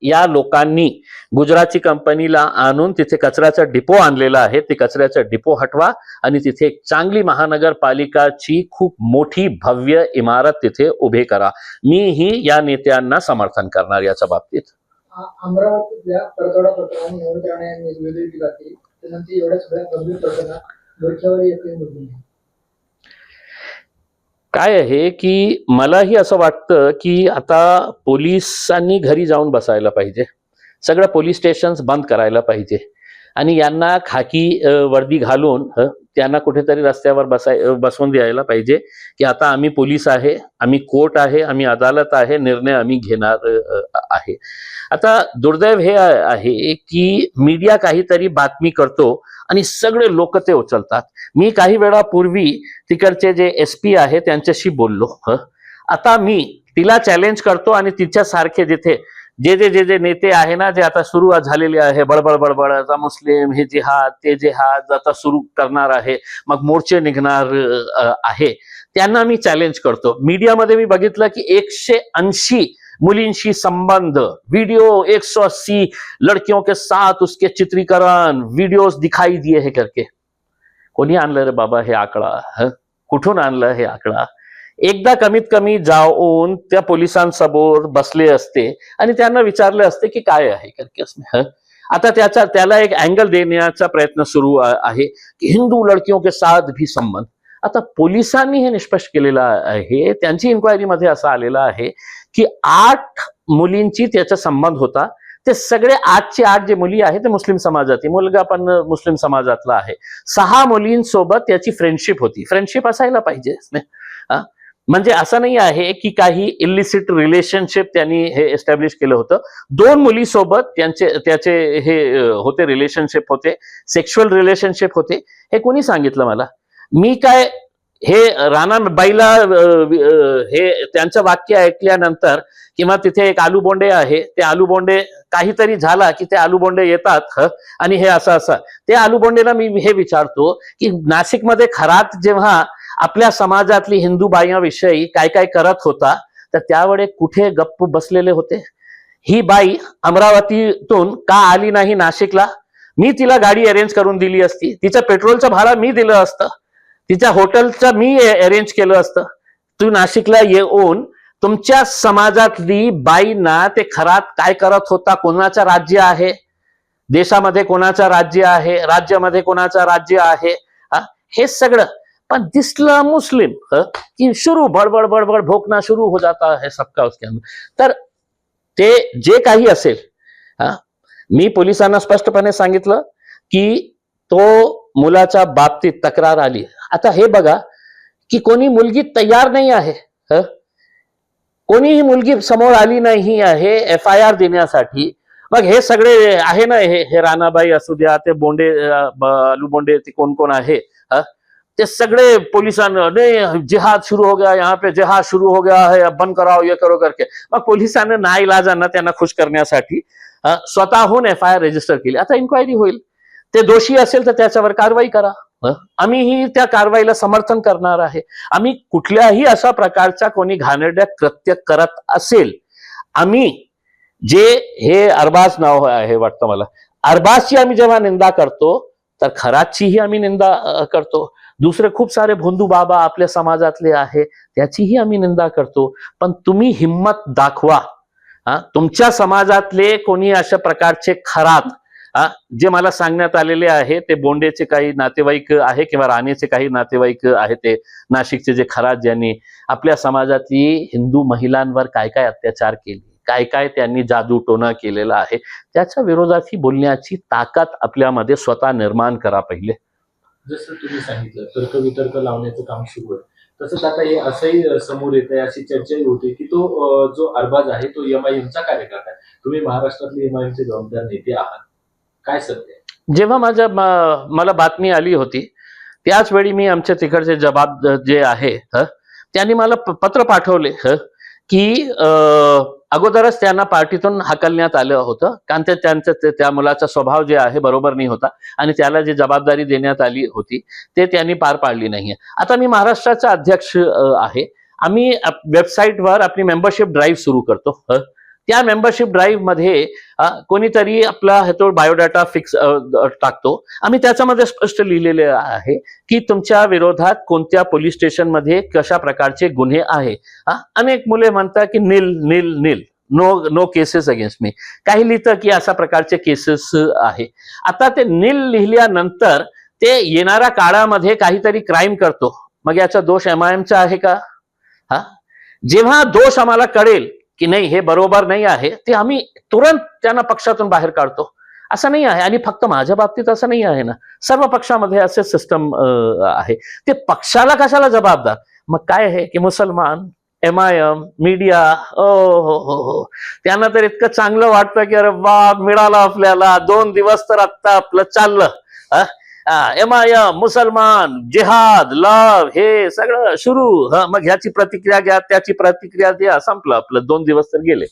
या लोकांनी गुजराती कंपनीला आणून तिथे कचऱ्याचा डिपो आणलेला आहे, ते कचऱ्याचा डिपो हटवा आणि तिथे एक चांगली महानगरपालिकाची खूप मोठी भव्य इमारत तिथे उभी करा. मीही या नेत्यांना समर्थन करणार याच्या बाबतीत. अमरावतीतल्या परतवाडा प्रकरणात निवडणूक राणे वेगळी टीका केली, त्यानंतर एवढ्या सगळ्या गंभीर प्रकरणात डोक्यावर एकही मुद्दा नाही. काय आहे की मलाही असं वाटतं की आता पोलिसांनी घरी जाऊन बसायला पाहिजे, सगळं पोलीस स्टेशन्स बंद करायला पाहिजे आणि यांना खाकी वर्दी घालून त्यांना कुठेतरी रस्त्यावर बसवून द्यायला पाहिजे की आता आम्ही पोलीस आहे, आम्ही कोर्ट आहे, आम्ही अदालत आहे, निर्णय आम्ही घेणार आहे. आता दुर्दैव हे आहे की मीडिया काहीतरी बातमी करतो आणि सगळे लोक ते उचलतात. मी काही वेळापूर्वी तिकडचे जे SP आहे त्यांच्याशी बोललो. आता मी तिला चॅलेंज करतो आणि तिच्यासारखे जिथे जे जे जे जे नेते आहे ना, जे आता सुरू झालेले आहे बडबड बडबड, आता मुस्लिम हे जिहाद ते जिहाद आता सुरू करणार आहे, मग मोर्चे निघणार आहे, त्यांना मी चॅलेंज करतो. मीडियामध्ये मी बघितलं की 180 मुलींशी संबंध, वीडियो 180 लड़कियों के साथ उसके चित्रीकरण वीडियोस दिखाई दिए है करके. कोणी आणलं रे बाबा हे आकडा? कुठून आणलं हे आकडा? एकदा कमीत कमी जाऊन त्या पोलिसांसमोर बसले असते आणि त्यांना विचारले असते की काय आहे करके. आता त्याला एक अँगल देण्याचा प्रयत्न सुरू आहे की हिंदू लड़कियों के साथ भी संबंध. आता पोलिसांनी हे निष्पष्ट केलेलं आहे, त्यांची इन्क्वायरीमध्ये असं आलेलं आहे की 8 मुलींची त्याचा संबंध होता. ते सगळे 8चे 8 जे मुली आहेत ते मुस्लिम समाजातील, मुलगा पण मुस्लिम समाजातला आहे. 6 मुलींसोबत त्याची फ्रेंडशिप होती. फ्रेंडशिप असायला पाहिजे. म्हणजे असं नाही आहे की काही इलिसिट रिलेशनशिप त्यांनी हे एस्टॅब्लिश केलं होतं. 2 मुलीसोबत त्याचे हे होते, रिलेशनशिप होते, सेक्शुअल रिलेशनशिप होते. हे कोणी सांगितलं मला? मी काय हे राणाबाईला हे त्यांचं वाक्य ऐकल्यानंतर किंवा तिथे एक आलूबोंडे आहे, ते आलूबोंडे काहीतरी झाला की ते आलूबोंडे येतात आणि हे असं ते आलूबोंडेला मी हे विचारतो की नाशिकमध्ये खरात जेव्हा आपल्या समाजातली हिंदू बाईंविषयी काय काय करत होता तर त्यावेळी कुठे गप्प बसलेले होते? ही बाई अमरावतीतून का आली नाही नाशिकला? मी तिला गाडी अरेंज करून दिली असती, तिचं पेट्रोलचं भाडं मी दिलं असतं, तिच्या हॉटेलचं मी अरेंज केलं असतं. तू नाशिकला येऊन तुमच्या समाजातली बाईंना ते खरात काय करत होता, कोणाचं राज्य आहे, देशामध्ये कोणाचं राज्य आहे, राज्यामध्ये कोणाचं राज्य आहे, हे सगळं. पण दिसला मुस्लिम की शुरू बडबड बडबड भोकना शुरू हो जाता है सबका उसके अंदर. तर ते जे काही असेल, मी पोलिसांना स्पष्टपणे सांगितलं की तो मुलाच्या बाबतीत तक्रार आली. आता हे बघा की कोणी मुलगी तयार नाही आहे, कोणीही मुलगी समोर आली नाही आहे FIR देण्यासाठी. मग हे सगळे आहे ना, हे राणाबाई असू द्या, ते बोंडे आलूबोंडे, ते कोण कोण आहे, ते सगळे पोलिसांना नहीं जिहाद शुरू हो गया, यहाँ पे जिहाद शुरू हो गया है, अब बंद कराओ, ये करो करके. मग पोलिसांना नाईलाजांना त्यांना खुश करण्यासाठी स्वतःहून FIR रजिस्टर केली. आता इन्क्वायरी होईल, ते दोषी असेल तर त्याच्यावर कारवाई करा. आम्हीही त्या कारवाईला समर्थन करणार आहे. आम्ही कुठल्याही अशा प्रकारच्या कोणी घाणेरड्या कृत्य करत असेल, आम्ही जे हे अरबाज नाव आहे वाटतं मला, अरबाजची आम्ही जेव्हा निंदा करतो तर खरातचीही आम्ही निंदा करतो. दुसरे खूप सारे भोंदू बाबा आपल्या समाजातले आहे त्याचीही आम्ही निंदा करतो. पण तुम्ही हिम्मत दाखवा, तुमच्या समाजातले कोणी अशा प्रकारचे खरात जे मला सांगण्यात आलेले आहे, ते बोंडेचे काही नातेवाईक आहे किंवा राणेचे काही नातेवाईक आहे, ते नाशिकचे जे खरात, ज्यांनी आपल्या समाजातली हिंदू महिलांवर काय काय अत्याचार केले, काय काय त्यांनी जादू टोना केलेला आहे, त्याच्या विरोधात ही बोलण्याची ताकद आपल्यामध्ये स्वतः निर्माण करा पहिले. जसं तुम्ही सांगितलं तर्कवितर्क लावण्याचं काम सुरू आहे, तसंच आता हे असंही समोर येत आहे, अशी चर्चाही होते की तो जो अरबाज आहे तो MIMचा कार्यकर्ता आहे. तुम्ही महाराष्ट्रातले MIMचे जबाबदार नेते आहात, काय सत्य? जेव्हा मला बातमी आली होती त्याच वेळी मी आमच्या तिकडचे जबाब जे आहे त्यांनी मला पत्र पाठवले की अगोदरच त्यांना पार्टीतून हाकलण्यात आलं होतं, कारण त्या मुलाचा स्वभाव जे आहे बरोबर नाही होता आणि त्याला जी जबाबदारी देण्यात आली होती ते त्यांनी पार पाडली नाहीये. आता मी महाराष्ट्राचा अध्यक्ष आहे, आम्ही वेबसाईटवर आपली मेंबरशिप ड्राईव्ह सुरू करतो. त्या मेंबरशिप ड्राईव्ह मध्ये कोणीतरी आपला तो बायोडाटा फिक्स टाकतो. आम्ही त्याच्यामध्ये स्पष्ट लिहिलेले आहे की तुमच्या विरोधात कोणत्या पोलीस स्टेशनमध्ये कशा प्रकारचे गुन्हे आहे. अनेक मुले म्हणतात की नील नील नील, नो केसेस अगेन्स्ट मी. काही लिहितं की अशा प्रकारचे केसेस आहे. आता ते नील लिहिल्यानंतर ते येणाऱ्या काळामध्ये काहीतरी क्राईम करतो, मग याचा दोष MIMचा आहे का? जेव्हा दोष आम्हाला कळेल की नाही हे बरोबर नाही आहे, ते आम्ही तुरंत त्यांना पक्षातून बाहेर काढतो. असं नाही आहे, आणि फक्त माझ्या बाबतीत असं नाही आहे ना, सर्व पक्षामध्ये असे सिस्टम आहे. ते पक्षाला कशाला जबाबदार? मग काय आहे की मुसलमान, MIM, मीडिया, हो, त्यांना तर इतकं चांगलं वाटतं की अरे वा, मिळालं आपल्याला 2 दिवस तर आत्ता आपलं चाललं. MIM, मुसलमान, जिहाद, लव, हे सगळं सुरू. मग ह्याची प्रतिक्रिया घ्या, त्याची प्रतिक्रिया द्या, संपलं आपलं. 2 दिवस तर गेले.